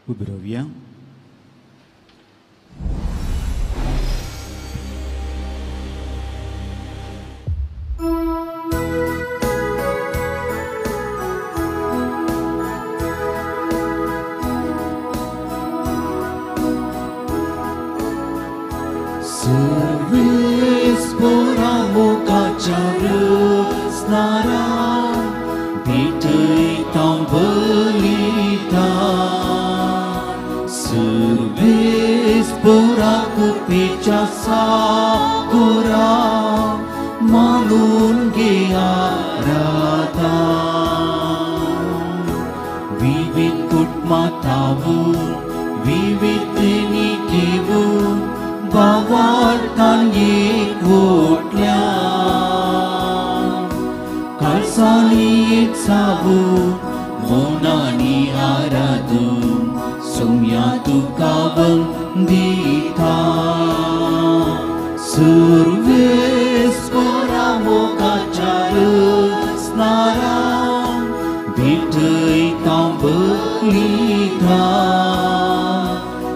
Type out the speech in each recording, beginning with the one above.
Ubi Rovia. Servis puramuka carasnara Bidai tang belita Servis puraku picasa kura Malun giarata Vivit kut matavu Vivit ini kivu Bawarkan ikutnya Kalsalit sabu Monani aradu Sumyatu kabeng dita Servis puramuka carasnara Bidai tambelita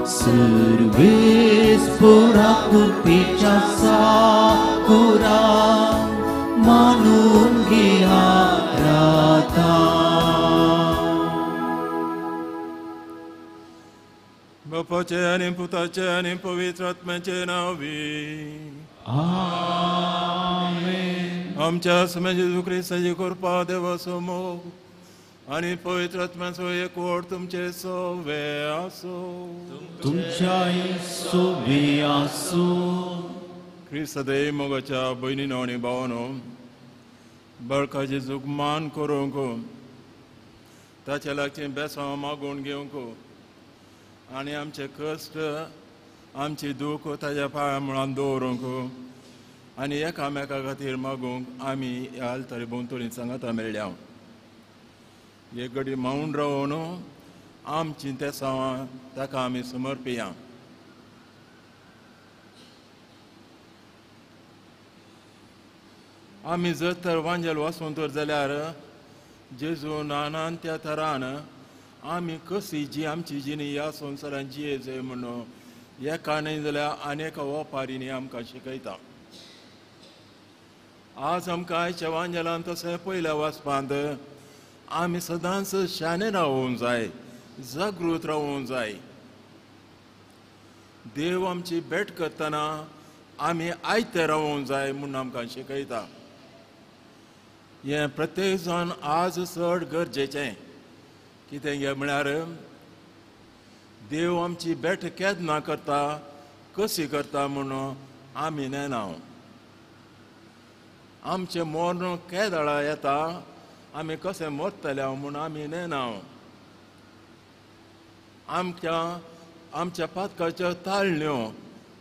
Servis puraku picasa kurang manun giharata Bapa Cenim Putra Cenim Pavitratma Cenavi Amen Amcha Sama Jesu Christa Jekorpa Deva Somo Ani Pavitratma Soye Kortum Ceso Veaso Tumchai Sobiasu Christa Dei Mogacha Boini Noni Bawano Barka Jesu Man Koronko Tachalakchin Besa Magun Gionko आणि आमचे कष्ट आमची दूख ताज्या पांया मुळान दवरूंक आनी एकामेका खातीर मागूंक आमी ह्या आलतारी भोंवतणी सांगाता मेळ्ळ्या एक घडी मावून रावन आमची तेसावां ताका आमी समर्पिया आमी जर तर वांजेल वाचून तर जाल्यार जेजू नानान त्या तरान आमी कशी जी आमची जिणी ह्या संवसारान जियेचे म्हणून एका न्हय जाल्यार अनेक ओपारींनी आमकां शिकयता आज आमकां आयच्या वांजेलान तशें पयल्या वाचपांत आमी सदांच शाणे रावूंक जाय जागृत रावूंक जाय देव आमची भेट करतना आमी आयते रावूंक जाय म्हणून आमकां शिकयता हें प्रत्येक जाण आज चड गरजेचें कितें गे म्हळ्यार देव आमची भेट केन्ना करता कशी करता म्हणून आमी नेनाव आमचें मरण केदाळा येता आमी कशें मरतले म्हूण आमी नेनाव आमच्या पातकाच्यो ताळण्यो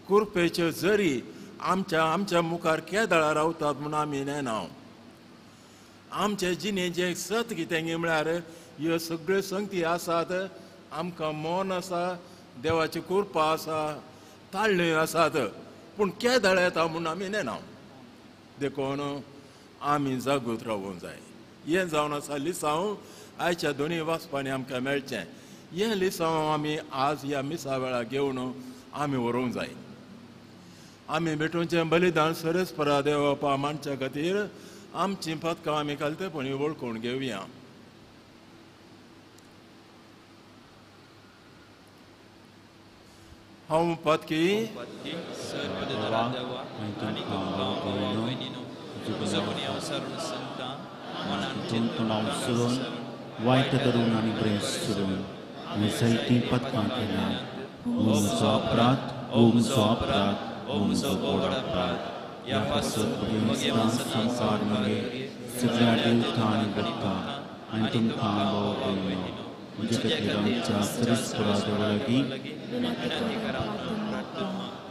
कुरपेच्यो जरी आमच्या मुखार केदाळा रावतात म्हूण आमी नेनाव आमचे जिणेचें सत कितें गे म्हळ्यार ह्यो सगळ्यो संगती आसात आमकां मन आसा देवाची कृपा आसा ताळण्यो आसात पूण केदाळ येता म्हूण आमी नेनाव देखून आमी जागृत रावूंक जाय हें जावन आसा लिसांव आयच्या दोनूय वाचपांनी आमकां मेळचें हें लिसांव आमी आज ह्या मिसा वेळा घेवन आमी व्हरूंक जाय आमी भेटूचें बलिदान सरस्परा देवा मानच्या खातीर आमची पथकां आमी कालतेपणी वळखून घेवया हांव पत्की वायट धरून आनी ब्रेस सोडून मिसळटी पत्कां केल्या ओमचो अपराध ओमचो अपराध ओमचो गोड अपराध ह्या पासत संसार मगे सगळ्या देवतां आनी भक्तां आनी तुमकां बोव कळयलो म्हणजे खातीर आमच्या सरस्परा देवा लागीं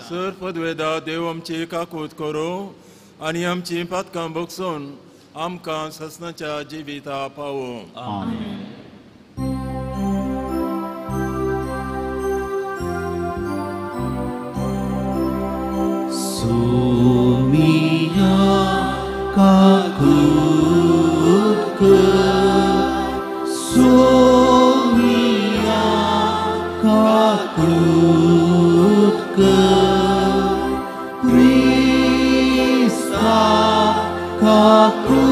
सर पदवेदा देव आमची काकूत करो आनी आमची पथकां बगसून आमकां ससनाच्या जिविता पावो आमेन Sumia kakut ke Sumia Krista kakutke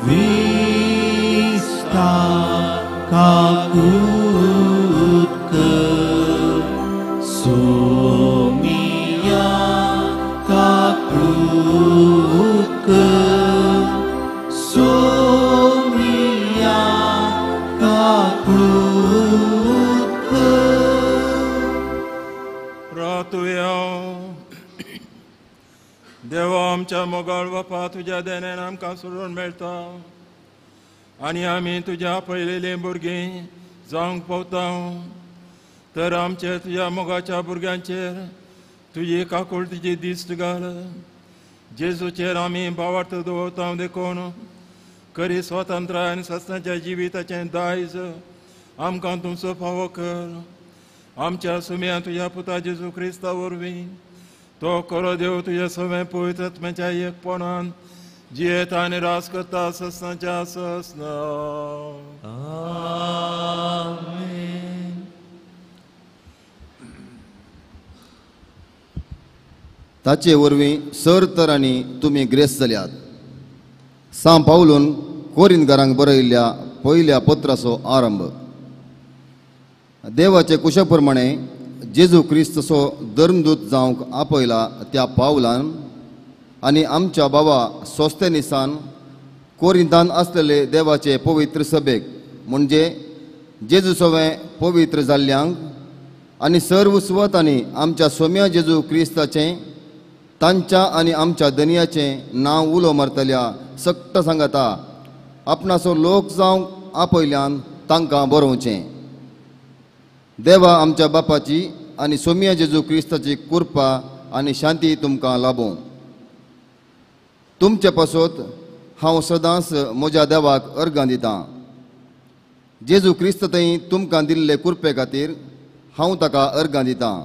Krista kakutke Somia kakutke Somia kakutke प्रार्थुया देवा आमच्या मोगाळ बापा तुझ्या देण्यान आमकां सोडून मेळटा आनी आमी तुज्या पयलेलीं भुरगीं जावंक पावता तर आमचे तुज्या मोगाच्या भुरग्यांचेर तुजी काकुळटीची दिश्ट घाल जेजूचेर आमी भावार्थ दवरता देखून खरी स्वातंत्र्य आनी सस्नाच्या जिविताचें दायज आमकां तुमचो फावो कर आमच्या सुम्या तुझ्या पुता जेजू क्रिस्ता वरवीं तो खरो देव तुझे सगळें पवित्र आत्म्याच्या एकपणान जियेता आनी रास करता सस्नाच्या सस्ना आमेन. ताचे वरवीं सर तर आनी तुमी ग्रेस जाल्यात. सा पावलून कोरिंथकारांक बरयल्ल्या पयल्या पत्राचो आरंभ. देवाचे कुशा प्रमाणे जेजू क्रिस्तचो धर्मदूत जावंक आपयला त्या पावलान आनी आमच्या बाबा सोस्तेनिसान कोरिंतान आसलेले देवाचे पवित्र सभेक म्हणजे जेजू सवें पवित्र जाल्ल्यांक आनी सर्व सुवातांनी आमच्या सोम्या जेजू क्रिस्ताचें तांच्या आनी आमच्या दनियाचें नांव उलो मारतल्या सक्ट सांगाता आपणाचो लोक जावंक आपयल्यान तांकां बरोवचें. देवा आमच्या बापाची आनी सोम्या जेजू क्रिस्ताची कृपा आनी शांती तुमकां लाभो. तुमचे पासत हांव सदांच म्हज्या देवाक अर्गां दितां. जेजू क्रिस्त थंय तुमकां दिल्ले कृपे खातीर हांव ताका अर्गां दितां.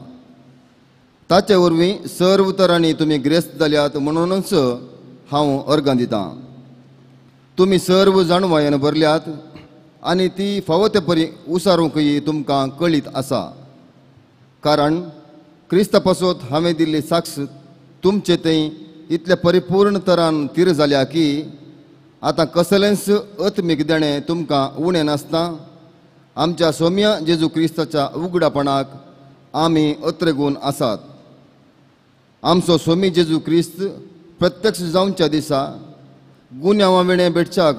ताचे वरवीं सर्व तरांनी तुमी ग्रेस्त जाल्यात म्हणूनच हांव अर्गां दितां. तुमी सर्व जाणवायेन भरल्यात आनी ती फावो ते परी उसारूंकय तुमकां कळीत आसा. कारण क्रिस्ता पासत हांवें दिल्ली साक्ष तुमचे थंय इतले परिपूर्ण तरान तीर जाल्या की आतां कसलेंच आत्मीक देणें तुमकां उणें नासता. आमच्या सोम्या जेजू क्रिस्ताच्या उगडापणाक आमी अत्रेगून आसात. आमचो सोमी जेजू क्रिस्त प्रत्यक्ष जावच्या दिसा गुन्यांवा विणें भेटच्याक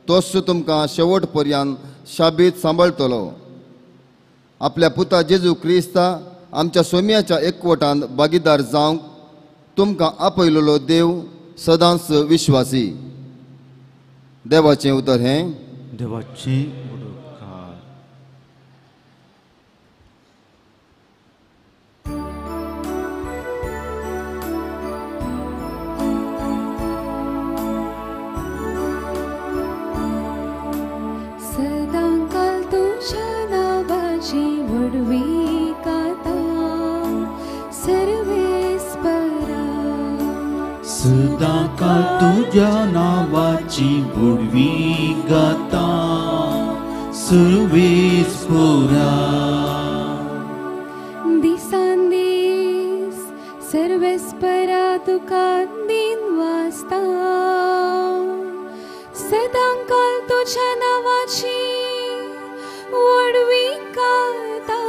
तोच तुमकां शेवट पर्यंत शाबीत सांबाळटलो. आपल्या पुता जेजू क्रिस्ता आमच्या सोम्याच्या एकवटांत भागीदार जावंक तुमकां आपयलेलो देव सदांच विश्वासी. देवाचें उतर हें देवाचे उडोवकार. सदांकाल तुझ्या नावाची वडवी गाता सर्वेस्परा. सदाकाळ तुझ्या नावाची बुडवी गाता सर्वेस्परा. दिसान दीस सर्वेस्परा तुका दिन वाजता. सदांकाल तुझ्या नावाची वडवी गाता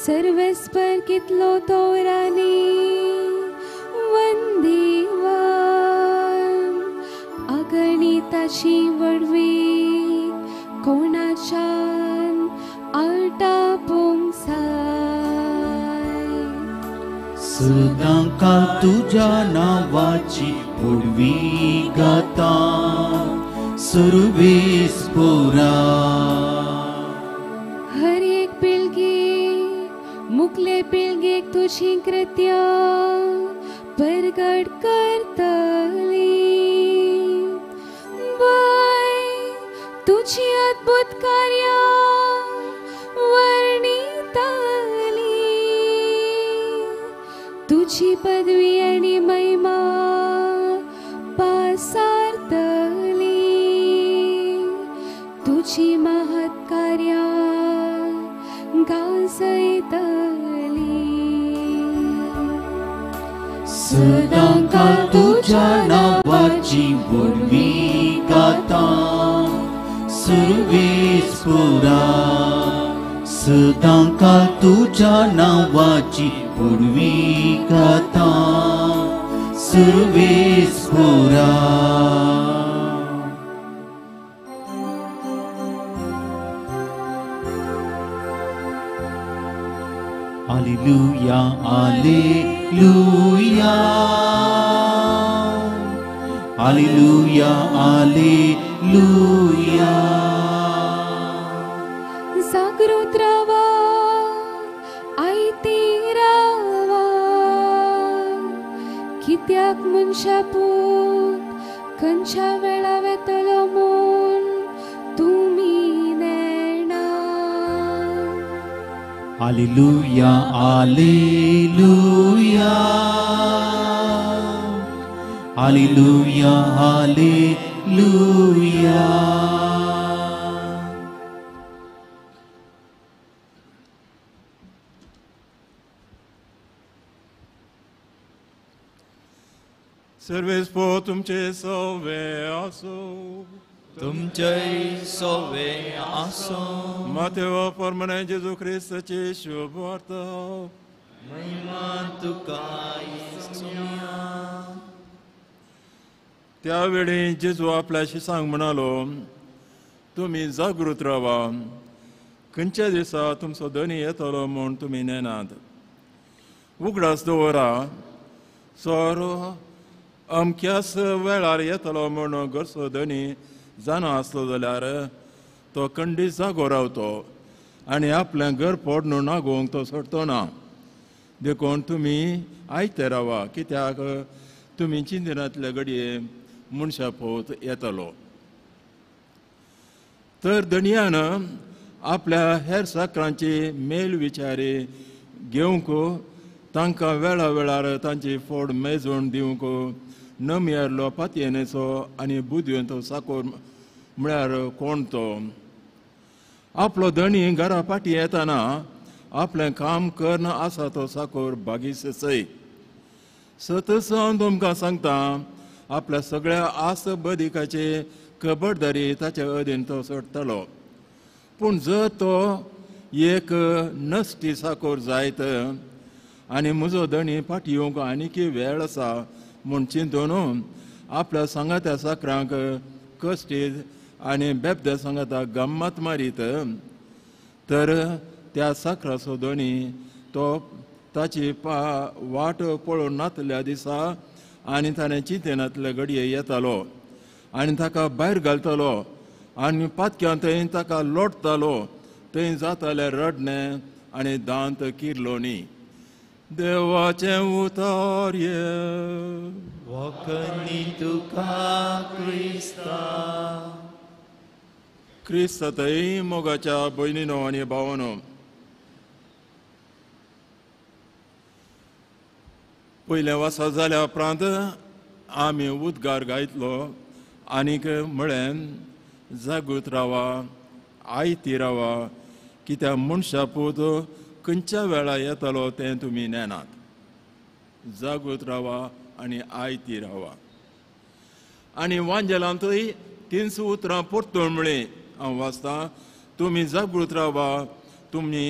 सर्वेस्पर कितलो तोरानी वंदीवन. अगणिताची वडवी कोणाच्यान आलटा पोंगसाय. सदाकाळ तुझ्या नावाची बुडवी गाता सर्वेस्परा. हर एक पिळगी मुखले पिळगेक तुझी कृत्य परगट करतली. बाय तुझी अद्भुत कार्या वर्णितली. तुझी पदवी आणि महिमा पासारतली. तुझी महत्कार्या गाजयतली सदांकाळ तुझ्या नावाची बोडवी गाता सर्वेस्परा सदांकाळ तुझ्या नावाची बोडवी गाता सर्वेस्परा Alleluia, Alleluia, Alleluia, Alleluia. जागृत रावा आयती रावा कित्याक मनशा पूत खंयच्या वेळा वेतलो म्हूण तुमी नेणा Alleluia, Alleluia, Alleluia, Alleluia. सर्वेस्पो तुमचे सवे असो तुमचे सोवे आसो मातेव परमने जेजू ख्रिस्ताची शुभ वार्ता महिमा तुका येसुया त्यावेळी जेजू आपल्या शिसांक म्हणालो तुम्ही जागृत रावा खंयच्या दिसा तुमचो धनी येतलो म्हूण तुमी नेनात उगडास दवरा सोर अमक्याच वेळार येतलो म्हूण घरचो धनी जाणो आसलो जाल्यार तो खंडीत जागो रावतो आनी आपलें घर पोडून नागोवंक तो सोडतो ना देखून तुमी आयते रावा कित्याक तुमी चिंतनांतले घडये मनशा पोवत येतलो तर धणयान आपल्या हेर साकरांची मेल विचारी घेवंक तांकां वेळा वेळार तांची फोड मेजून दिवंक नमियारलो पातयेनेचो आनी बुदवेंतो साकोर म्हळ्यार कोण तो आपलो धणी घरा फाटी येताना आपलें काम करना आसा तो साकोर बागीस सय सतत हांव तुमकां सांगता आपल्या सगळ्या आस बदिकाची खबरदारी ताचे अधीन तो सोडटलो पूण जर तो एक नश्टी साकोर जायत आनी म्हजो धणी फाटी येवंक आनीक वेळ आसा म्हूण चिंतून आपल्या सांगात्या साकरांक कश्टीत आनी बेबद्या सांगाताक गम्मत मारीत तर त्या साकराचो धणी तो ताची वाट पळोवन नातल्या दिसा आनी ताणें चिंतेनातले घडये येतालो आनी ताका भायर घालतलो आनी पातक्यान थंय ताका लोटतालो थंय जातालें रडणें आनी दांत किर्लोनी देवाचें उतार्य वखणी तुका क्रिस्ता क्रिस्तातय मोगाच्या भयणीनो आनी भावानो पयले वर्सा जाल्या उपरांत आमी उद्गार गायतलो आनीक म्हळें जागृत रावा आयती रावा कित्याक मनशा पूत खंयच्या वेळा येतलो तें तुमी नेनात जागृत रावा आनी आयती रावा आनी वांजेलांतय 3 उतरां परतून म्हळें हांव वाचता तुमी जागृत रावा तुमी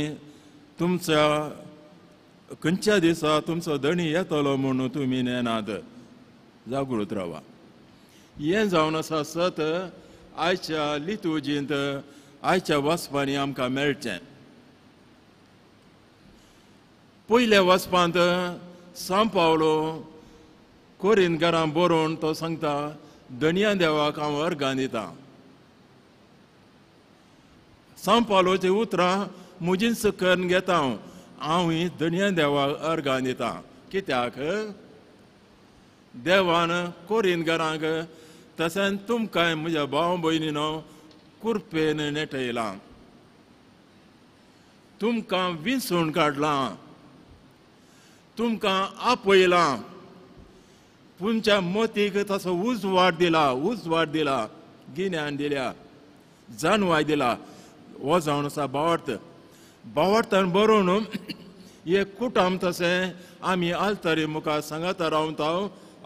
तुमच्या खंयच्या दिसा तुमचो धणी येतलो म्हूण तुमी नेनात जागृत रावा हें जावन आसा सत आयच्या लितुजींत आयच्या वचपांनी आमकां मेळचें पयल्या वचपांत सांव पावलो कोरिंथकारांक बरोवन तो सांगता धणया देवाक हांव अर्गां दितां सांव पावलोचीं उतरां म्हजीं सकन घेता हांव ही धणया देवाक अर्गां दितां कित्याक देवान कोरिंथकारांक तशेंच तुमकांय म्हज्या भाव भयणीनो कुरपेन नेटयलां तुमकां विंचून काडलां तुमकां आपयलां तुमच्या मोतीक तसो उजवाड दिला गिन्यान दिल्या जाणवाय दिला हो जावन आसा भावार्थ भावार्थान बरोवन हे कुटुंब तशें आमी आलतारी मुखार सांगाता रावता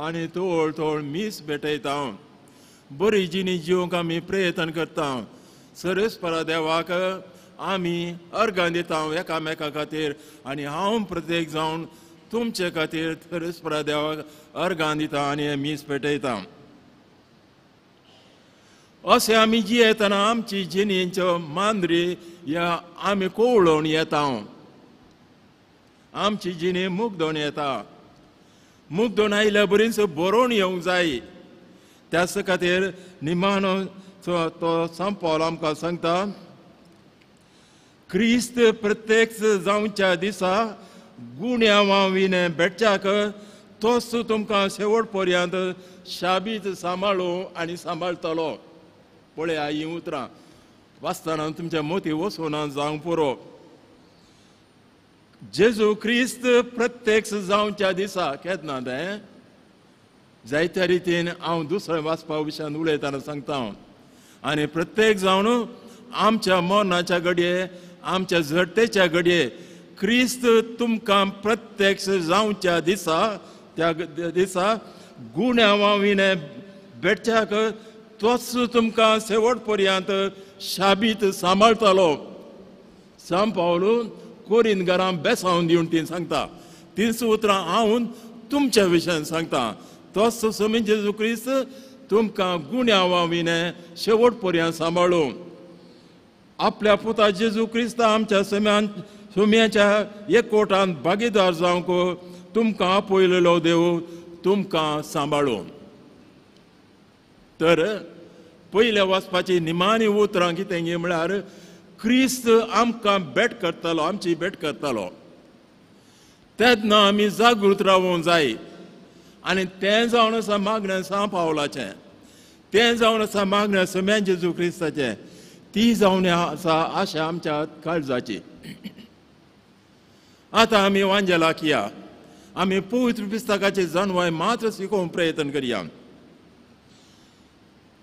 आनी तोळ तोळ मीस भेटयता बरी जिणी जिवंक आमी प्रयत्न करता सरस्परा देवाक आमी अर्गां दिता एकामेका खातीर आनी हांव प्रत्येक जावन तुमचे खातीर सरस्परा देवाक अर्गां दिता आनी हे मीस पेटयता अशें आमी जियेतना आमची जिणेच्यो मांद्री ह्या आमी कोवळोवन येता आमची जिणी मुग्दोवन येता मुग्दोवन आयल्या बरीच बरोवन येवंक जाय त्याच खातीर निमानो तो सांपावलो आमकां सांगता क्रिस्त प्रत्येक जावच्या दिसा गुण्यावां विने भेटच्याक तोच तुमकां शेवट पर्यंत शाबीत सांबाळूं आनी सांबाळटलो पळया ही उतरां वाचतना तुमच्या मोती वचून जावंक पुरो जेजू क्रिस्त प्रत्येक जावच्या दिसा केन्ना तें जायत्या रितीन हांव दुसऱ्या वाचपा विशयान उलयतना सांगता आनी प्रत्येक जावन आमच्या मरणाच्या घडये आमच्या झडटेच्या घडये क्रिस्त तुमकां प्रत्यक्ष जावच्या दिसा त्या दिसा गुण्यावां विने भेटच्याक तोच तुमकां शेवट पर्यंत शाबीत सांबाळटलो सांपावलो कोरिंथकारां बेसावन दिवन ती सांगता तीच उतरां हांव तुमच्या विशयान सांगता तोच समी जेजू क्रिस्त तुमकां गुण्यावां विने शेवट पर्यंत सांबाळूं आपल्या पुता जेजू क्रिस्त आमच्या सोम्याच्या एकवटान भागीदार जावंक तुमकां आपयलेलो देव तुमकां सांबाळूं तर पयल्या वाचपाची निमाणी उतरां कितें गे म्हळ्यार क्रिस्त आमकां भेट करतलो आमची भेट करतलो तेन्ना आमी जागृत रावूंक जाय आनी तें जावन आसा मागण्या सा पावलाचें तें जावन आसा मागण्या सोम्या जेजू क्रिस्ताचें ती जावन आसा आशा आमच्या काळजाची आतां आमी वांजेलाक या आमी पवित्र पुस्तकाची जाणवाय मात्र शिकोवंक प्रयत्न करया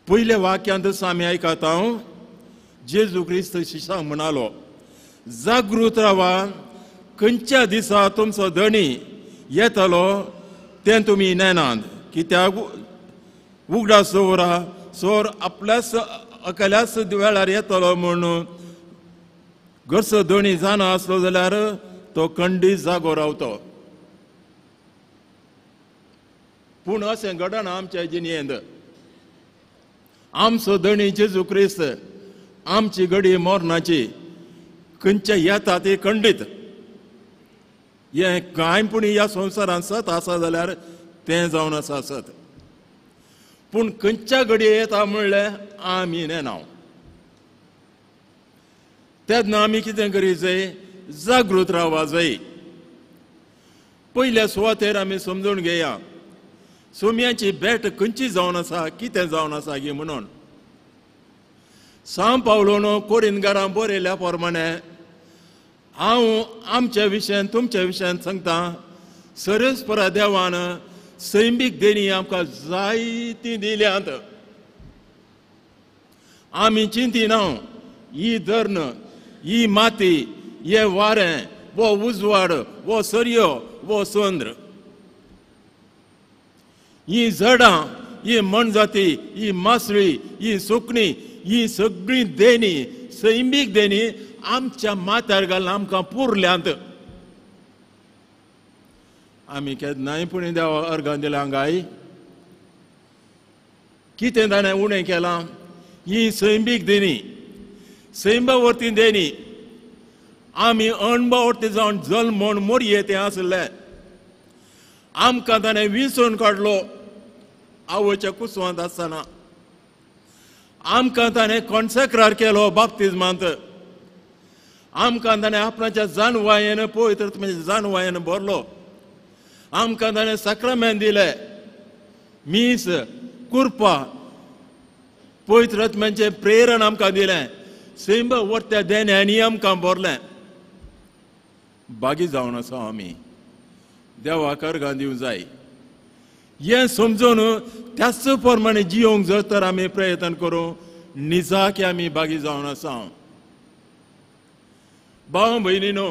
पयल्या वाक्यांत आमी आयकता जेजू क्रिस्त शिशांक म्हणालो जागृत रावा खंयच्या दिसा तुमचो धणी येतलो तें तुमी नेनात कित्याक उगडा सोर आपल्याच अकल्याच वेळार येतलो म्हूण घरचो धणी जाणा आसलो जाल्यार तो खंडीत जागो रावतो पूण अशें घडना आमच्या जिणेंत आमचो धणी जेजू क्रिस्त आमची घडी मरणाची खंयच्या येता ती खंडीत हे कांयपुणी ह्या संवसारांत सत आसा जाल्यार तें जावन आसा सत पूण खंयच्या घडये येता म्हणलें आमी नेनाव तेन्ना आमी कितें करी जाय जागृत रावपा जाय पयल्या सुवातेर आमी समजून घेया सोम्याची भेट खंयची जावन आसा कितें जावन आसा गे म्हणून सांव पावलोन कोरिंथकारां बरयल्या प्रमाणे हांव आमच्या विशयान तुमच्या विशयान सांगता सरस्परा देवान सैमीक देणी आमकां जायती दिल्यांत आमी चिंतिना ही धर्ण ही माती हे वारें वो उजवाड वो सर्यो वो समुद्र ही झाडां ही मनजाती ही मासळी ही सुकणी ही सगळी देणी सैमीक देणी आमच्या माथ्यार घालून आमकां पुरल्यांत आमी केन्नाय पुणी देवा अर्गां दिलां गाय कितें ताणें उणें केलां ही सैमीक देणी सैमावरती देणी आमी अणभवरती जावन जल्म म्हूण मोरये तें आसलें आमकां ताणें विंचून काडलो आवयच्या कुसवांत आसतना आमकां ताणें कॉन्सेक्रार केलो बाप्तिस्मांत आमकां ताणें आपणाच्या जानवायेन पवित्र म्हणजे जानवायेन भरलो आमकां ताणें साक्रामेंत दिलें मीस कुरपा पवित्र आत्म्याचें प्रेरण आमकां दिलें सैम वर्त्या देण्यांनी आमकां भरलें बागी जावन आसा आमी देवाक अर्गां दिवंक जाय हें समजून त्याच प्रमाणे जियोंक जर तर आमी प्रयत्न करूं निजाक आमी बागी जावन आसा. भाव भयणीनो,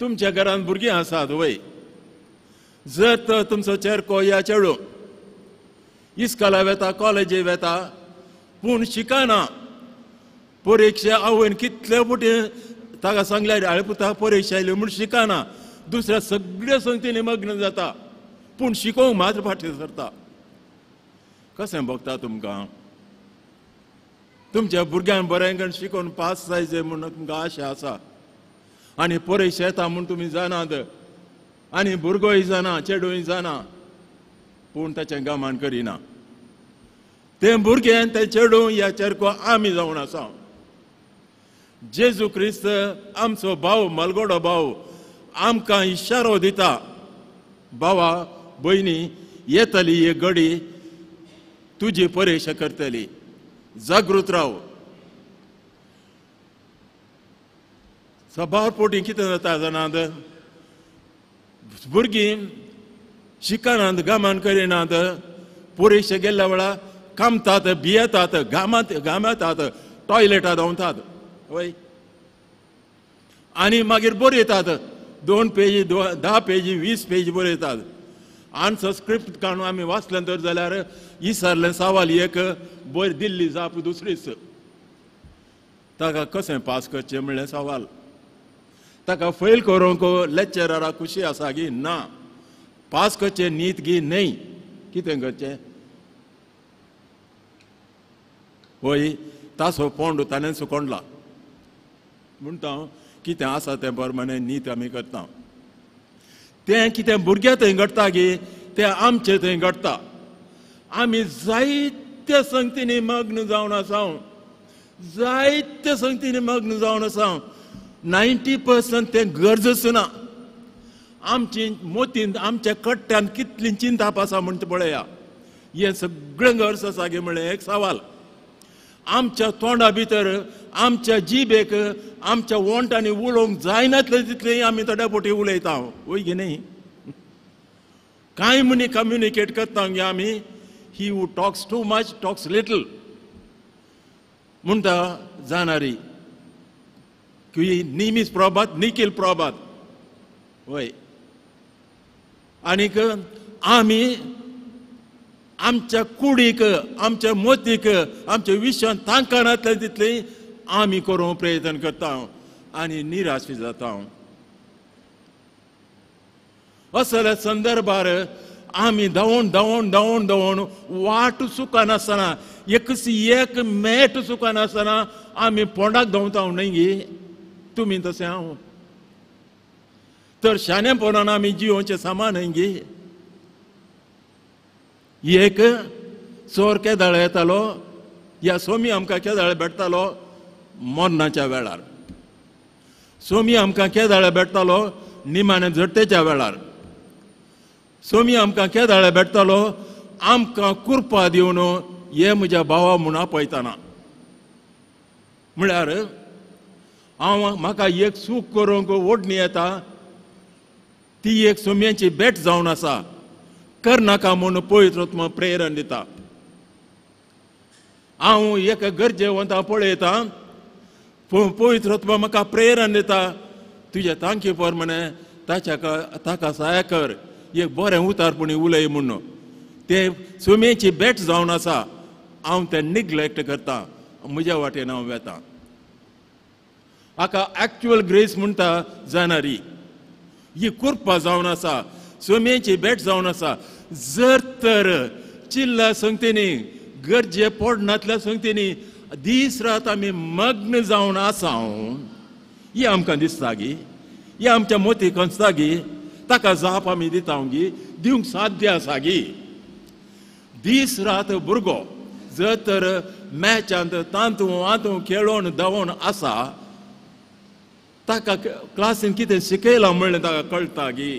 तुमच्या घरांत भुरगीं आसात वय. जर तर तुमचो चेडको या चेडू इस्कॉला वेता, कॉलेजी वेता, पूण शिकना, परीक्षा आवयन कितले पुटी ताका सांगल्यार आळपुता परीक्षा आयली म्हूण शिकना, दुसऱ्या सगळ्या संगतींनी मग्न जाता, पूण शिकोवंक मात्र फाटीं सरता. कशें भोगता तुमकां? तुमच्या भुरग्यांक बरें शिकोवन पास जायचे म्हूण तुमकां आशा आसा, आनी परीक्षा येता म्हूण तुमी जाणात, आनी भुरगोय जाणा, चेडूय जाणा, पूण ताचें गमान करिना. तें भुरगें, तें चेडू या चेडको आमी जावन आसा. जेजू क्रिस्त आमचो भाव, मलगोडो भाव, आमकां इशारो दिता, भावा भयणी, येतली एक घडी तुजी परीक्षा करतली, जागृत राव. सबार पोटी कितें जाता जाणात, भुरगीं शिकनात, गमान करिनात, परीक्षा गेल्या वेळार कामतात, भियेतात, घामातात, टॉयलेटात धांवतात वय, आनी मागीर बरयतात 2 पेजी, 10 पेजी, 20 पेजी बरयतात. आन्सर स्क्रिप्ट काडून आमी वाचलें तर जाल्यार इसरलें सवाल एक, बरी दिल्ली जाप दुसरीच. ताका कशें पास करचें म्हणलें सवाल. ताका फेल करूंक लेक्चराक खुशी आसा गी? ना. पास करचें नीत गी? न्ही. कितें करचें? वय तासो पोंड ताणें सुकोंडला म्हणटा कितें आसा तें परमाणें नीत आमी करता. तें कितें भुरग्यां थंय घडटा गे, तें आमचे थंय घडटा. आमी जायत्या संगतींनी मग्न जावन आसा, जायत्या संगतींनी मग्न जावन आसा. 90% तें गरजच ना. आमची मोतीन, आमच्या कट्ट्यान कितली चिंताप आसा म्हणटा पळया. हें सगळें गरज आसा गे म्हणलें एक सवाल. आमच्या तोंडा भितर, आमच्या जिबेक, आमच्या वोंटांनी उलोवंक जायनातलें तितलें आमी थोड्या पोटी उलयता वय गे न्ही. कांय मनी कम्युनिकेट करता गे आमी. He who talks too much talks little म्हणटा जाणारी की निमीस प्रभात, निखील प्रभात वय. आनीक आमी आमच्या कुडीक, आमच्या मोतीक, आमच्या विशयान तांकां नातलें तितलें आमी करूंक प्रयत्न करता आनी निराश जाता. असल्या संदर्भार आमी धांवून धांवून धांवून धांवून वाट चुकानासतना, एक मेट चुकानासतना आमी पोंडाक धांवता न्ही गे. तुमी तशें हांव तर शाणेपणान आमी जिवोवचें सामान न्ही गे. एक चोर केदाळे येतालो, या सोमी आमकां केदाळे भेटतालो मरणाच्या वेळार. सोमी आमकां केदाळे भेटतालो निमाणे झडटेच्या वेळार. सोमी आमकां केदाळे भेटतालो आमकां कुरपा दिवन हे म्हज्या भावा म्हूण आपयतना. म्हळ्यार म्हाका एक सूख करूंक ओडणी येता, ती एक सोम्याची भेट जावन आसा. करनाका म्हूण पवित्र आत्मा प्रेरण दिता. हांव एक गरजेवंता पळयता, पवित्र आत्मा म्हाका प्रेरण दिता, तुज्या तांकी प्रमाणे ताका सहाय कर, एक बरें उतारपणी उलय म्हणून. तें सोम्याची भेट जावन आसा, हांव तें निग्लेक्ट करता, म्हज्या वाटेन हांव वेता. हाका एक्चुअल ग्रेस म्हणटा जाणारी. ही कुरपा जावन आसा, सोम्याची भेट जावन आसा. जर तर चिल्ला संगतींनी, गरजे पडनातल्या संगतींनी दीस रात आमी मग्न जावन आसा, ही आमकां दिसता गी, ही आमच्या मोतीक आसता गी. ताका जाप आमी दिता गी, दिवंक साध्य आसा गी. दीस रात भुरगो जर तर मॅचांत तांतू आतू खेळोन धांवोन आसा, ताका क्लासीन कितें शिकयलां म्हणलें ताका कळटा गी,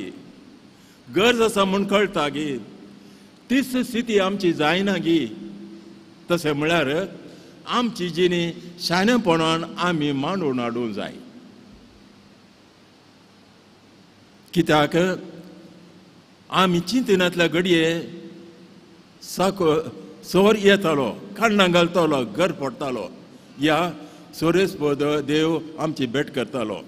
गरज आसा म्हूण कळटा गी. तीच स्थिती आमची जायना गी. तशें म्हळ्यार आमची जिणी शाणेपणान आमी मांडून हाडूंक जाय. कित्याक आमी चिंतनातल्या घडये सोर येतालो काण्णां घालतालो घर पडतालो या सोरेस पद देव आमची भेट करतालो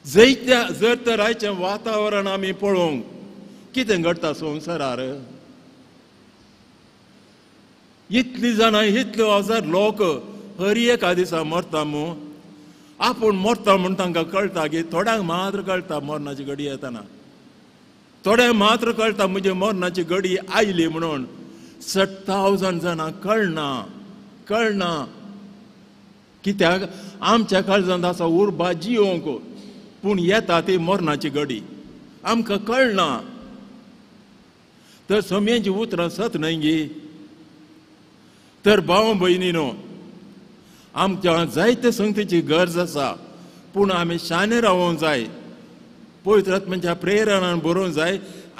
जर तर आयचें वातावरण आमी पळोवंक कितें घडटा संवसारार इतली जाणां इतले हजार लोक हर एका दिसा मरता मू आपूण मरता म्हूण तांकां कळटा की थोड्यांक मात्र कळटा मरणाची घडी येताना थोड्यांक मात्र कळटा म्हणजे मरणाची घडी आयली म्हणून 60,000 जाणां कळना कित्याक आमच्या काळजांत आसा उर्बा जियोंक पूण येता ती मरणाची घडी आमकां कळना तर सोम्यांची उतरां सत न्हय तर भाव भयणीनो आमच्या जायते संगतीची गरज आसा पूण आमी शाणे रावूंक जाय पवित्र आत्म्याच्या प्रेरणान बरोवंक जाय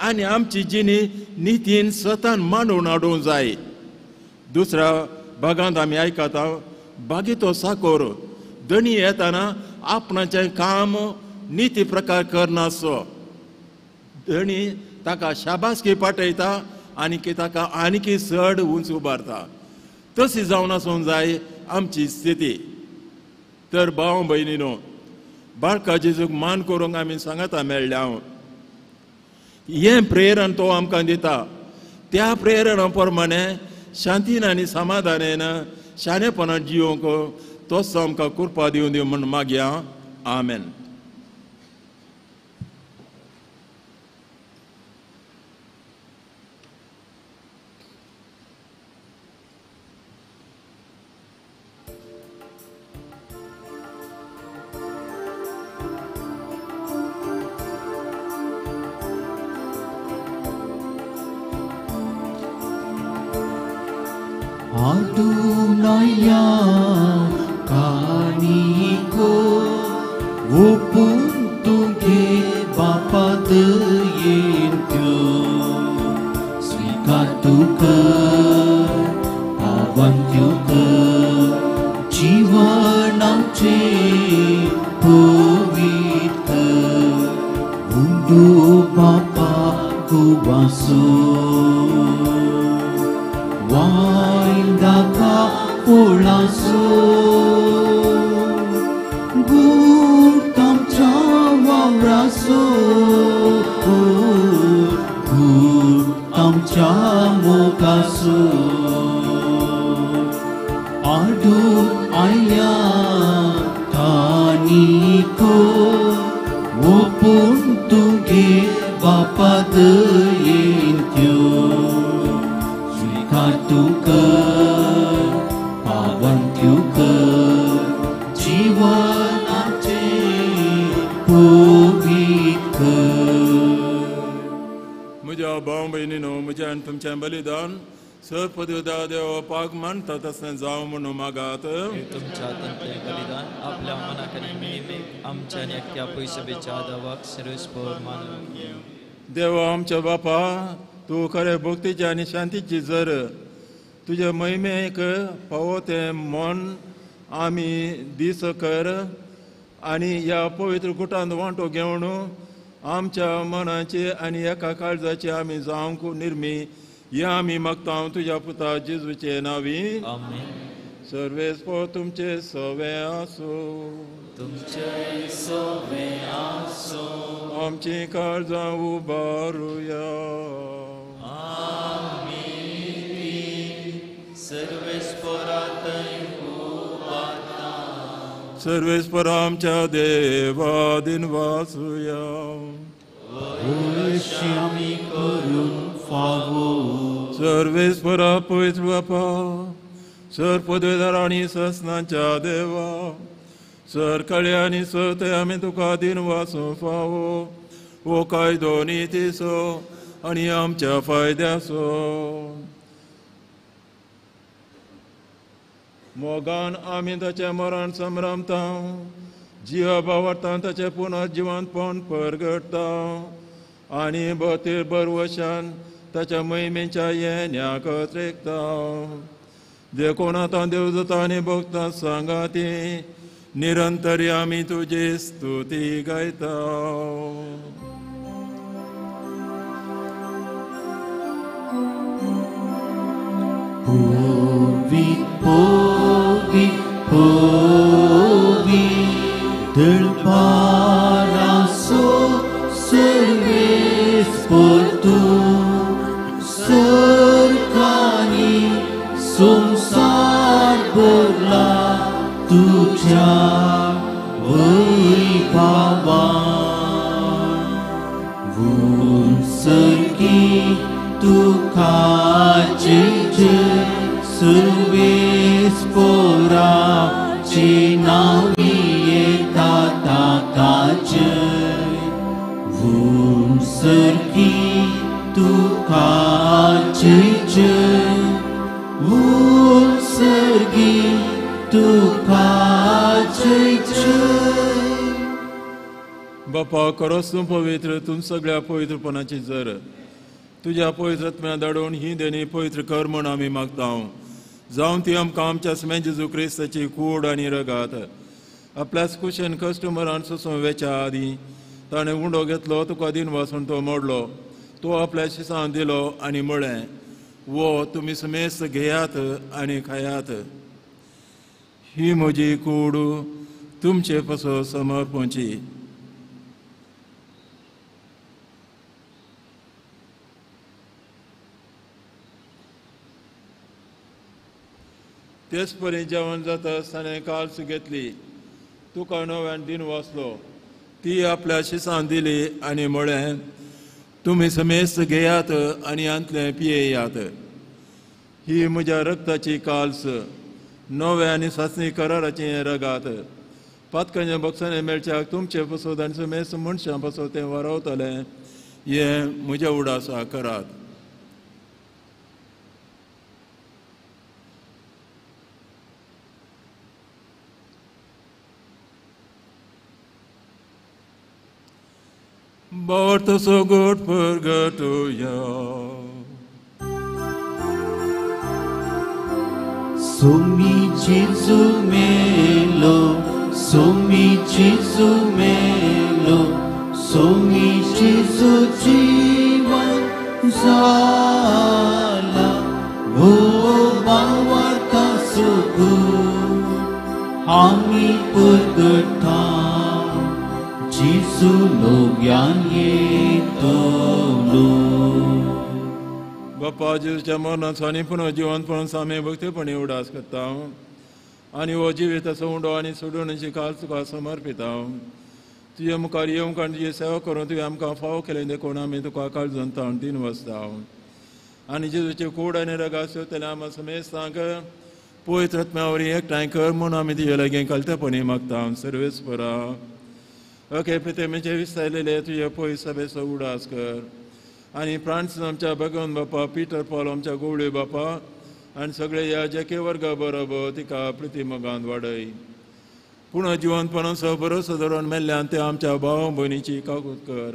आनी आमची जिणी नितीन स्वतान मांडून हाडूंक जाय दुसऱ्या भागांत आमी आयकता बागेतो साकोर धणी येताना आपणाचें काम निती प्रकार करनासो धणी ताका शाबासकी पाठयता आनी ताका आनीक चड उंच उबारता तशी जावन आसूंक जाय आमची स्थिती तर भाव भयणीनो बाळका जेजूक मान करूंक आमी सांगता मेळ्ळ्या हें प्रेरण तो आमकां दिता त्या प्रेरणा प्रमाणे शांतीन आनी समाधानान शाणेपणान जियोंक तोच आमकां कृपा दिवं दी म्हूण मागया आमेन Adonai kaniko upuntuge Bapa deyentyo Srikatuke avantyuke jiwanamche pavitra Undu Bapa kubaso Waindaka pulaso Gurtam chawaraso Gurtam chamokaso Adu aya taniko Wopuntuge Bapa deyentyo Katuke, pawantyuke, jiwanamche pavitra. म्हज्या भाव भयणीनो म्हज्या आनी तुमचें बलिदान सपदुदा देव पाक मानता तसलें जावं म्हणून मागात तुमच्या तंत्रे बलिदान आपल्या मनाक आनी नेमीक आमच्या आनी एकट्या पयसुबेच्या देवाक सर्वस्पोर मानून देव आमच्या बापा तूं खरें भक्तीची आनी शांतीची जर तुज्या महिमेक पावो तें मन आमी दीस कर आनी ह्या पवित्र गुटांत वांटो घेवन आमच्या मनाची आनी एका काळजाची आमी जावंक निर्मी हें आमी मागता तुज्या पुता जेजूचे नांवी आमेन सर्वेस्पो तुमचे सवे आसो तुमचे सवे आसो आमची काळजां उबारुया सर्वेस्पर आमच्या देवा दिन वासुया आमी करून फावो सर्वेस्परा पवित्र बापा सर पदवेदार आनी ससनांच्या देवा सर कळे आनी सते आमी तुका दिन वासू फावो वो कायदो नितीसो आनी आमच्या फायद्याचो मोगान आमी ताचें मरण संभ्रमता जिवा बावरता ताचें पुनर्जिवंतपण परगटता आनी बतीर बरवशान ताच्या महिमेच्या येण्याक त्रेकता देखून आतां देवदूतां आनी भक्तां सांगाती निरंतरी आमी तुजी स्तुती गायता pogi, pogi, dălparaso serves por tu, सरकानी संसार भरला तुझ्या वैभवान वंसर्गी तुकाचे जय सर्वेस पोराचे नावी येता ताका जय वंसर्गी तुकाचे जय उत्सर्गी तुकाचे जय. बापा खरोच तूं पवित्र, तूं सगळ्या पवित्रपणाची जर तुझ्या पवित्रत्म्या धाडून ही देणी पवित्र कर म्हूण आमी मागता. जावं ती आमकां आमच्या समेत जेजू क्रिस्ताची कूड आनी रगात आपल्याच कुशेन कस्टमरान सोंसूं वेच्या आदीं ताणें उंडो घेतलो, तुका दिन वाचून तो मोडलो, तो आपल्या शिसां दिलो आनी म्हळें, वो तुमी समेस्त घेयात आनी खायात, ही म्हजी कूड तुमचे पासो समर्पणची. तेच परी जेवण जाता आसतना काल्स घेतली, तुका नव्यान दिन वाचलो, ती आपल्या शिसां दिली आनी म्हळें, तुमी समेस्त घेयात आनी अंतले पियेयात, ही म्हज्या रक्ताची काल्स नवे आनी सासणी कराराची रगात पातकांच्या बक्षांनी मेळच्याक तुमचे पासत आनी समेस्त मनशां पासत तें वारावतलें, हें म्हज्या उडासा करात. Borta så gott purgatoria. Somi Gesù melo, somi Gesù melo, somi Gesù jivan zala, o bhavata sugu, ami purgata. Gesù lo ज्ञान येतो लो. बाप्पा जेजूच्या मरणाचो आनी पुनः जिवंतपणाचो आमी भक्तीपणी उडास करता आनी हो जिवीत असो उंडो आनी सोडूनची काल तुका समर्पिता. तुजे मुखार येवंक आनी तुजी सेवा करून तुवें आमकां फाव केलें देखून आमी तुका काळजंता दिन वचता आनी जेजूचे कूड आनी रगास येतले आमी समेस्तांक पवित्रत्म्या वरी एकठांय कर म्हूण आमी तुजे लागीं कलतेपणी मागता. सर्वेस्परा ओके पितेमेचे विस्तारलेले तुझे पळय सभेचो उडास कर आनी फ्रांस आमच्या भगवान बापा पिटर पॉल आमच्या गोवळे बापा आनी सगळे या जेके वर्गा बरोबर तिका प्रतिमगान वाडय. पुणू जिवंतपणाचो भरोसो धरून मेल्ल्यान ते आमच्या भाव भयणीची काकूत कर.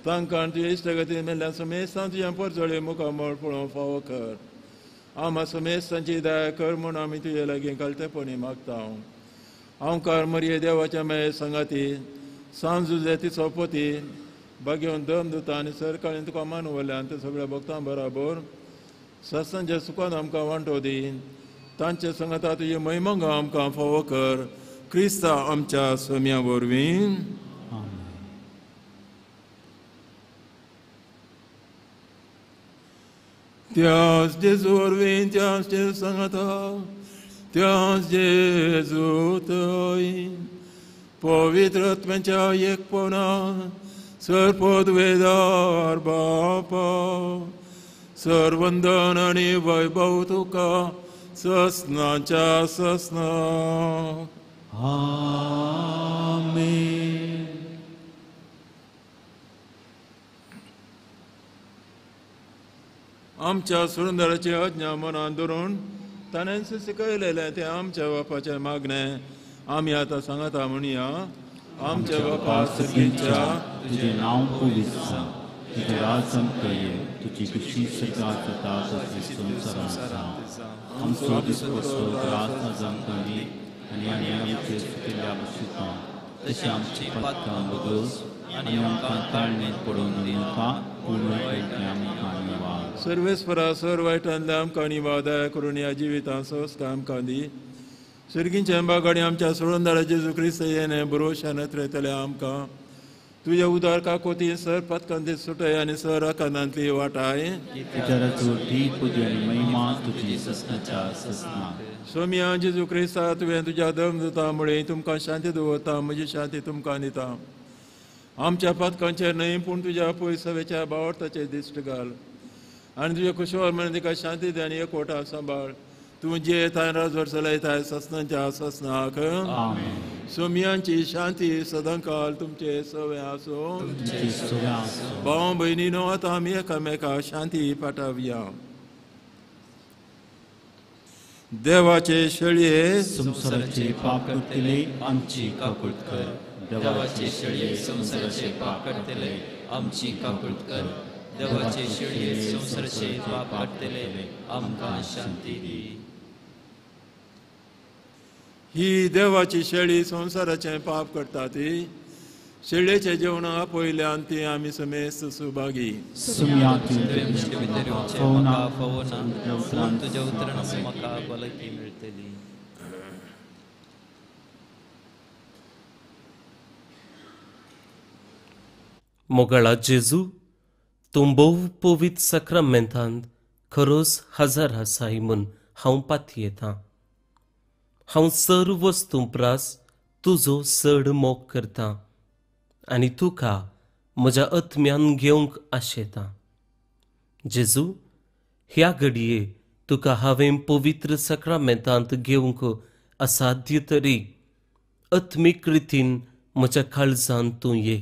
तांकां तुजे इश्टगती मेल्ल्यान समेस्तां तुज्या परजळे मुखामळ पळोवंक फावो कर. आम्हा समेस्तांची दया कर म्हूण आमी तुजे लागीं कलतेपणी मागता. हांव कार मरिये देवाच्या मेळ संगाती सांजुजे तिचो पोती बागेवन दम दिता आनी सरकाळीन तुका मानवल्यान ते सगळ्या भक्तां बरोबर सत्संच्या सुखान आमकां वांटो दी. तांचे संगता तुजी महिमंगा आमकां फावो कर. क्रिस्ता आमच्या सोम्या वरवीं. त्याच जेजू वरवीं त्याच जेजू सांगता त्याच जेजू थंय पवित्रत्म्याच्या एकपणा सरपद वेदार बापा सर्वंदन आनी वैभव तुका ससनाच्या ससना. आमेन. आमच्या सुंदराची आज्ञा मनान धरून ताणें शिकयलेलें तें आमच्या बापाचें मागणें आमी आतां सांगता म्हणया. आमच्या बापा सगळींच्या तुझे नाव पवित्र, तुझे राज संपये, तुझी खुशी सरकार जाता तशी संसारांत आमचो दिसपसो त्रास जांकांनी आनी आमचे सुकिल्ल्या बशिता तशी आमची पातकां बगस आनी आमकां ताळणेंत पडून दिवपा पूर्ण आमकां वाड. सर्वेस्परा सर वायटांतल्या आमकां आनी वादय करून ह्या जिवितां संस्कार आमकां दी सर्गींच्या बागाडी आमच्या सोडून जेजू क्रिस्त येणे बरोवशान येतले आमकां तुझ्या उदार काकोती सर पथकांती सुटय आनी सर अकांतांतली वाटाय चोटी पूज्य आनी महिमा तुझी ससनाच्या ससना सोम्या जेजू क्रिस्ता तुवें तुज्या धर्मदुता मुळे तुमकां शांती दवरता म्हजी शांती तुमकां दिता आमच्या पथकांचेर न्हय पूण तुज्या पयसवेच्या बावटाचेर दिश्ट घाल आनी तुज्या कुशवार म्हण तिका शांती दे आनी एकवटा सांबाळ तूं जे येताय राजवर चलयताय ससनाच्या ससनाक सोमयांची शांती सदांकाल तुमचे सवे आसो भाव भयणीनो आतां आमी एकामेका शांती पाठवया देवाचे शेळये संसाराचे पाप करतले आमची काकुळट कर देवाचे शेळये संसाराचे पाप करतले आमची काकुळट कर देवाचे शेळये संसाराचे पाप करतले आमकां शांती दी ही देवाची शेळी संसाराचे पाप करता ती शेळयेचे जेवण आपयल्यान ती आमी समेस्त सुभागी तुझ्या उतरान म्हाका बलकी मेळटली मोगळा जेजू तूं भोव पवित्र सक्रामेंतांत खरोच हजार आसाय म्हूण हांव पातयेतां हांव सर्व वस्तू प्रास तुजो चड मोग करतां आनी तुका म्हज्या आत्म्यान घेवंक आशेतां जेजू ह्या घडये तुका हांवें पवित्र सक्रामेंतांत घेवंक असाध्य तरी आत्मीक रितीन म्हज्या काळजांत तूं ये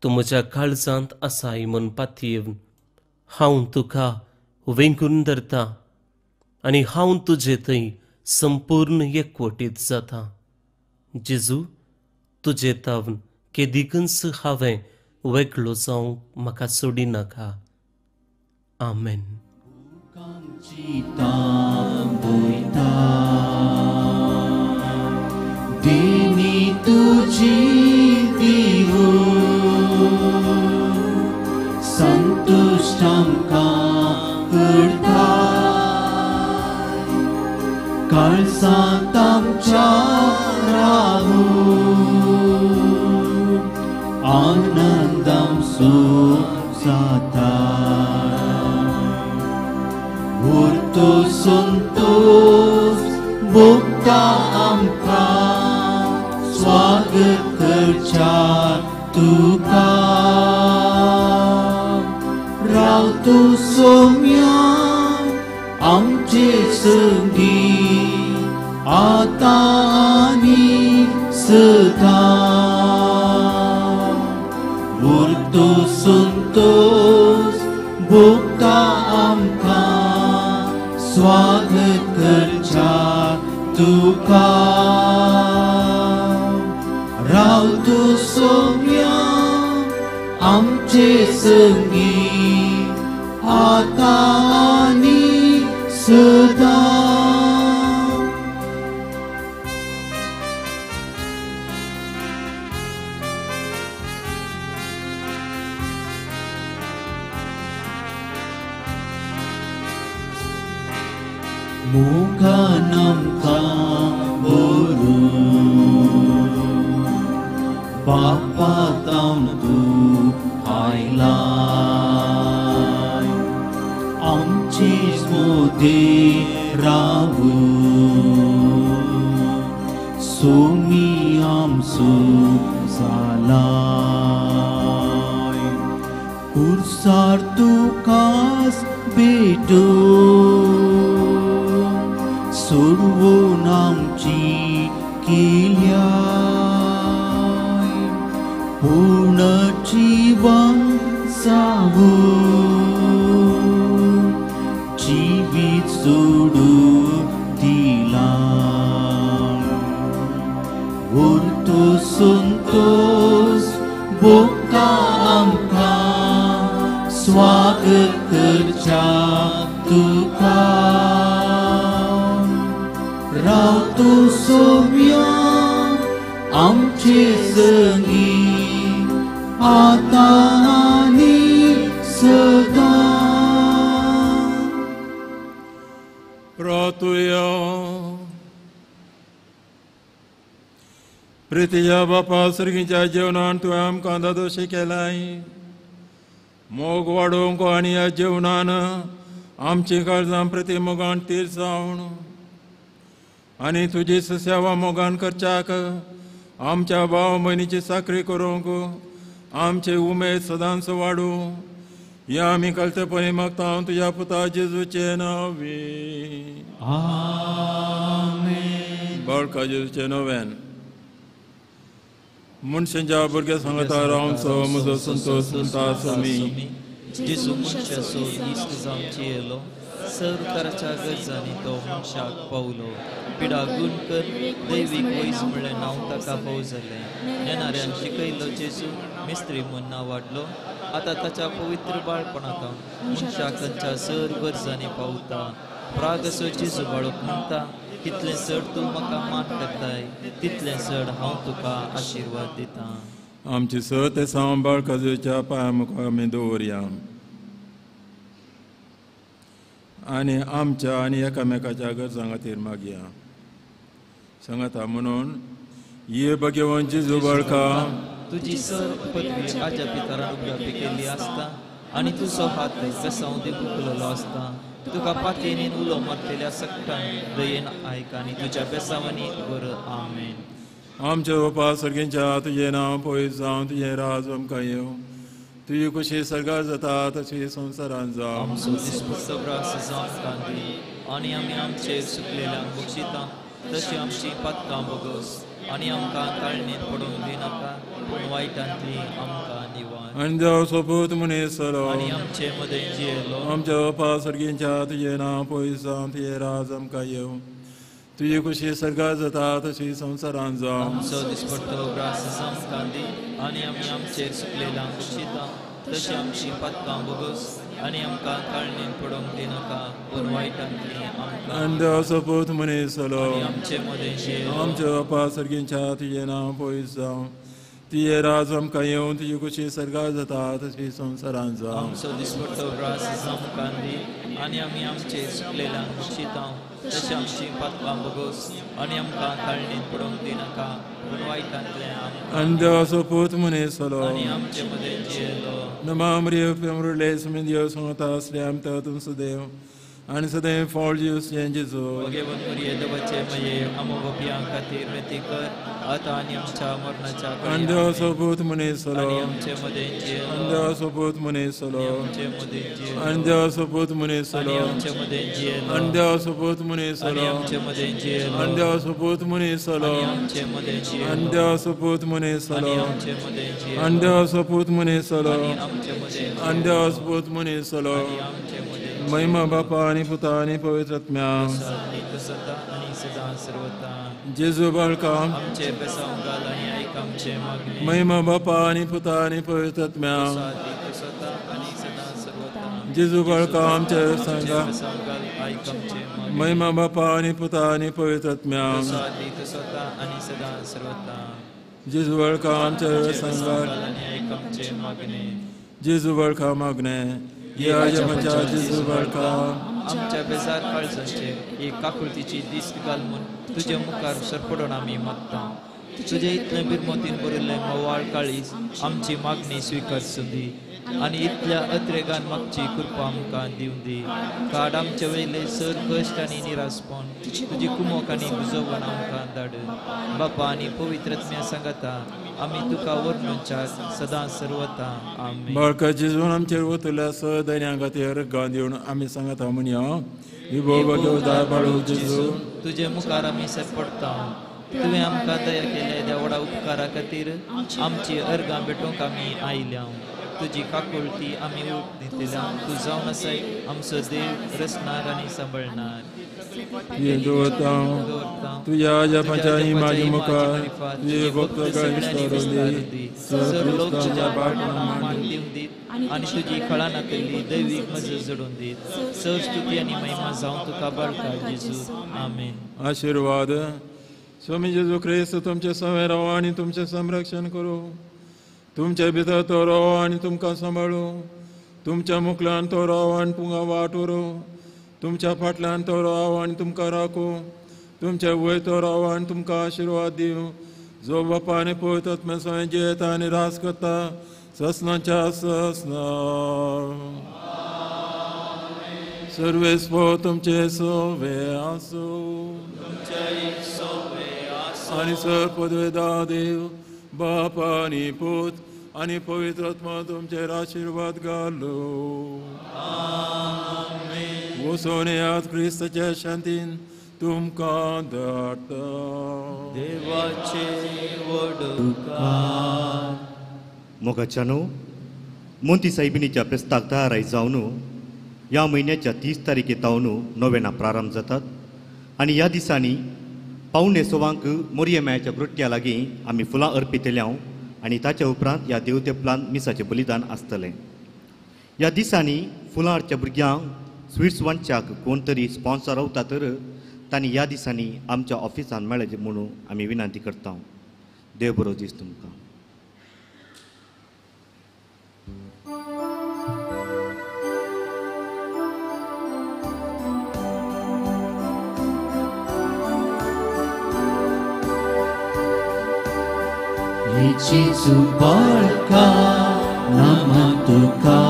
तूं म्हज्या काळजांत आसाय म्हूण पातयेवन हांव तुका वेंगून धरतां आनी हांव तुजे थंय संपूर्ण एकवटीत जाता जेजू तुजे तावन केदिकन्स हांवें वेगळो जावंक म्हाका सोडी नाका आमेन देनी तुझी दिवो संतुष्ट आमकां करता काळजांत आमच्या रावू आनंदम सुख जाता उरतो संतोष भोगता आमकां स्वागत करच्या तुका राव तूं सोम्या आमचे संगी आता आनी सदा उरतो संतोष भोगता आमकां स्वागत करच्या तुका राव तूं सोम्या आमचे संगी आता आनी सदा मोगान आमकां बरोवन पापांतावन तूं आयलाय आमचेच मोदें रावून सोमी आमचो जालाय कुर्सार तुकाच भेटो सोडवून आमची केल्या पूर्ण जीवन जावो जीवित सोडू दिला उरतो संतोष भोगता आमकां स्वागत करच्या तुका राव तूं सोम्या आमचे संगी आता आनी सदा प्रार्थुया. प्रितीच्या बापा सर्गीच्या जेवणान तुवें आमकां दादोशी केलाय. मोग वाडोवंक आनी ह्या जेवणान आमची काळजां प्रती मोगान तीर जावन आनी तुजी सेवा मोगान करच्याक आमच्या भाव भयणीची साखरी करूंक आमचे उमेद सदांच वाडूं हें आमी कळतेपणी मागता तुज्या पुता जेजूचे नांवी. आमेन. बाळका जेजूचे नव्यान मनशांच्या भुरग्या सांगता रावचो म्हजो संतोष म्हणटा स्वामी. जेजू मनशा सोड इश्ट जावची येयलो. सर उताराच्या गरजांनी तो मनशाक पावलो. पिडा गुण कर दैवीक वैस म्हणलें नांव ताका फाव जालें. नेणाऱ्यान शिकयलो जेजू मिस्त्री म्हूण वाडलो. आतां ताच्या पवित्र बाळपणांत मनशाक तांच्या सर गरजांनी पावता. प्राग असो जेजू बाळक म्हणटा कितलें चड तूं म्हाका मान करताय तितलें चड हांव तुका आशिर्वाद दितां. आमची सत सांबाळ काजूच्या पांया मुखार आमी दवरया आनी आमच्या आनी एकामेकाच्या गरजां खातीर मागया. सांगता म्हणून ये भगवंत जेजू बाळका तुजी सर पदवी आज्या पितरान उगडापी केल्ली आसता आनी तुजो हात कसांव दिवूंक आसता. तुका पातयेन उलो मारलेल्या सक्कान दयेन आयक आनी तुज्या बेसावनी वर. आमेन. आमचे बापा सर्गींच्या तुजें नांव पळयत जावं तुजें राज आमकां येवं. तुजी कशी सर्गार जाता तशी संवसारांत जावं. आमचो दिसपट्टो ग्रास जावन कांदी आनी आमी आमचेर सुकलेल्यांक बक्षिता तशी आमची पातकां बोगस आनी आमकां ताळणेंत पडूंक दिनाका पूण वायटांतली आमकां निवार. आनी देव सोपूत मनीस जालो आनी आमचे मदें जियेलो. आमच्या बापा सर्गींच्या तुजें नांव पळयत जावं तुजें राज आमकां येवं. तुजी कशी सर्गार जाता तशी संवसारांत जावं. आमचो दिसपट्टो ग्रास जावन कांदी आनी आमी आमचेर सुकलेल्यांक बक्षिता तशी आमची पातकां बोगस आनी आमकां ताळणेंत पडूंक दिनाका पूण वायटांतली आमकां. आनी देव सोपूत मनीस जालो आनी आमचे मदें जियेलो. आमच्या बापा सर्गींच्या तुजें नांव पळयत जावं तुजें राज आमकां येवं. तुजी कशी सर्गार जाता तशी संवसारांत जावं. आमचो दिसपट्टो ग्रास जावन कांदी आनी आमी आमचेर सुकलेल्यांक बक्षिता तशी आमची पातकां बोगस आनी आमकां ताळणेंत पडूंक दिनाका पूण वायटांतलें आमकां. आनी देव सोपूत मनीस जालो आनी आमचे मदें जियेलो. नमामरिय पेमरुले सुमी देव सांगता असले आमच्या तुमचो देव आनी सदैव फळ जीवस जेजू. भगवंत मरिये देवाचे मये अमोगोपियां खातीर विनंती कर आतां आनी आमच्या मरणाच्या आनी देव सोपूत मनीस जालो आनी आमचे मदें जियेलो. आनी देव सोपूत मनीस जालो आमचे मदें जियेलो. आनी देव सोपूत मनीस आनी जालो आमचे मदें जियेलो. आनी देव सोपूत मनीस आनी जालो आमचे मदें जियेलो. आनी देव सोपूत मनीस जालो आनी आमचे मदें जियेलो. आनी देव सोपूत मनीस आनी जालो आमचे मदें जियेलो. आनी देव सोपूत मनीस जालो आनी आमचे मदें आनी देव सोपूत मनीस जालो. आनी आमचे मदें महिमा बापा आनी पुता आनी पवित्र आत्म्या नीत सदा आनी सदा सर्वता. जेजू बाळका आमचे बेसांव घाल आनी आयक आमचे मागणे. महिमा बापा आनी पुता आनी पवित्र आत्म्या नीत सदा आनी सदा सर्वता. जेजू बाळका आमचे सांगा बेसांव घाल आयक आमचे मागणे. महिमा बापा आनी पुता आनी पवित्र आत्म्या नीत सदा आनी सदा सर्वता. जेजू बाळका आमचे सांगा आनी आयक आमचे मागणे. जेजू बाळका मागणे या जमाच्या जेजू बाळका आमच्या बेजार काळजाचेर एक काकुळतीची दिस्त घाल म्हूण तुजे मुखार सरपडून आमी मागता. तुजे इतलें बिरमोतीन बरयल्लें मोवाळ काळीज आमची मागणी स्विकार सुदी आनी इतल्या अत्रेगान मागची कृपा आमकां दिवं दी. काड आमचे वयले सर कश्ट आनी निरासपण तुजी कुमोक आनी बुजोवण आमकां धाड. बापा आनी पवित्र आत्म्या सांगता आमी तुका वर्णुचार सदां सर्वता. आमेन. बाळका जेजून आमचेर वतल्या सदैन्या खातीर गां दिवन आमी सांगता म्हणया विभो भगवता बाळू जेजू तुजे मुखार आमी सरपडता. तुवें आमकां दया केल्या त्या व्हडा उपकारा खातीर आमची अर्गां भेटोवंक आमी आयल्या. तुजी काकुळटी आमी दितल्या. तूं जावन आसाय आमचो देव रचणार आनी सांबाळणार. दवरता तुज्या जपाच्या इमाजी मुखार तुजे भक्त गायली सर लोक तुज्या मान दिवन दीत आनी तुजी खळां नातल्ली दैवीक मजत जडोवन दीत. सर स्तुती आनी महिमा जावं तुका बाळका जेजू. आमेन. आशीर्वाद स्वामी जेजू ख्रिस्त तुमचे सवय रावो आनी तुमचे संरक्षण करू. तुमचे भितर तो रावो आनी तुमकां सांबाळू. तुमच्या मुखल्यान तो रावो आनी तुमकां वाट व्हरू. तुमच्या फाटल्यान तो राव आनी तुमकां राखूं, तुमच्या वयर तो राव आनी तुमकां आशिर्वाद दिवं. जो बापा आनी पवित्र आत्म्याचो जियेता आनी रास करता ससनाच्या ससना. सर्वेस्पो तुमचे सोवे आसूं आनी सर्पदेदा देव बापा आनी पूत आनी पवित्र आत्मा तुमचेर आशिर्वाद घालो. वचून याद क्रिस्ताच्या शांतीन तुमकां धाडटा. देवाचे वडकार. मोगाच्यानो मोंती साहिबिनीच्या फेस्ताक तयाराय जावन ह्या म्हयन्याच्या 30 तारखेतावन नोवेनां प्रारंभ जातात आनी ह्या दिसांनी पावणे सवांक मोरयेमायाच्या ग्रोट्ट्या लागीं आमी फुलां अर्पितल्या आनी ताच्या उपरांत ह्या देवतेपलांत मिसाचें बलिदान आसतलें. ह्या दिसांनी फुलांच्या भुरग्यांक स्विट्स वांच्याक कोण तरी स्पॉन्सर रावता तर तांणी ह्या दिसांनी आमच्या ऑफिसान मेळचे म्हणून आमी विनंती करता. देव बरो दीस तुमकां. Jesu barka nama tuka,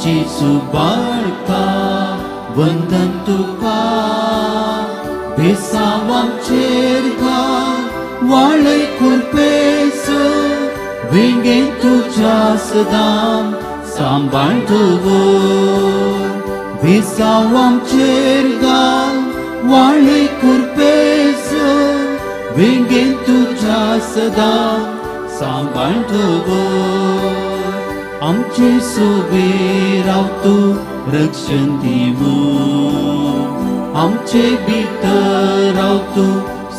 Jesu barka vandan tuka, besawam cherga walai kurpes, vingen tuja sadam sambal tuvo, besawam cherga walai kurpes. Vingen तुझ्या सदा सांभाळ ठेवो. आमचे सोबे राव तू रक्षण दिवो. आमचे भितर राव तू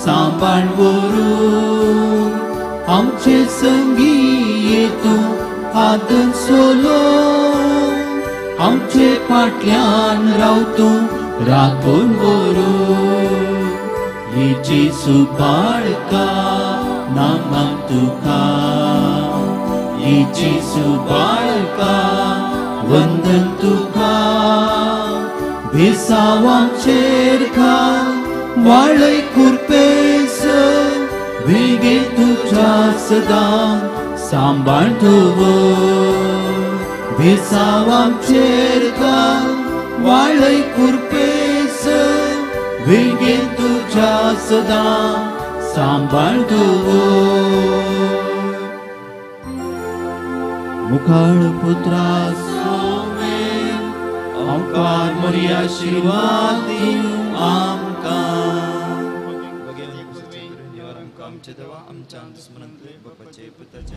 सांभाळ वरून. आमचे संगी ये तू आदर सोलो. आमचे फाटल्यान राव तू राखून वरून. Jesu barka namam tuka, Jesu barka vandan tuka, besawam cherka walai kurpes, vige tuja sada सांभाळ ठेवो. besawam cherka walai kurpes, vige तुझ्या सदा सांभाळ ठेवो. मुखाळ पुत्रा सोमे ओंकार मरी आशीर्वाद दिवं आमकां. आमचे देवा आमच्या दुश्मनांतले बापाचे पुत्राचे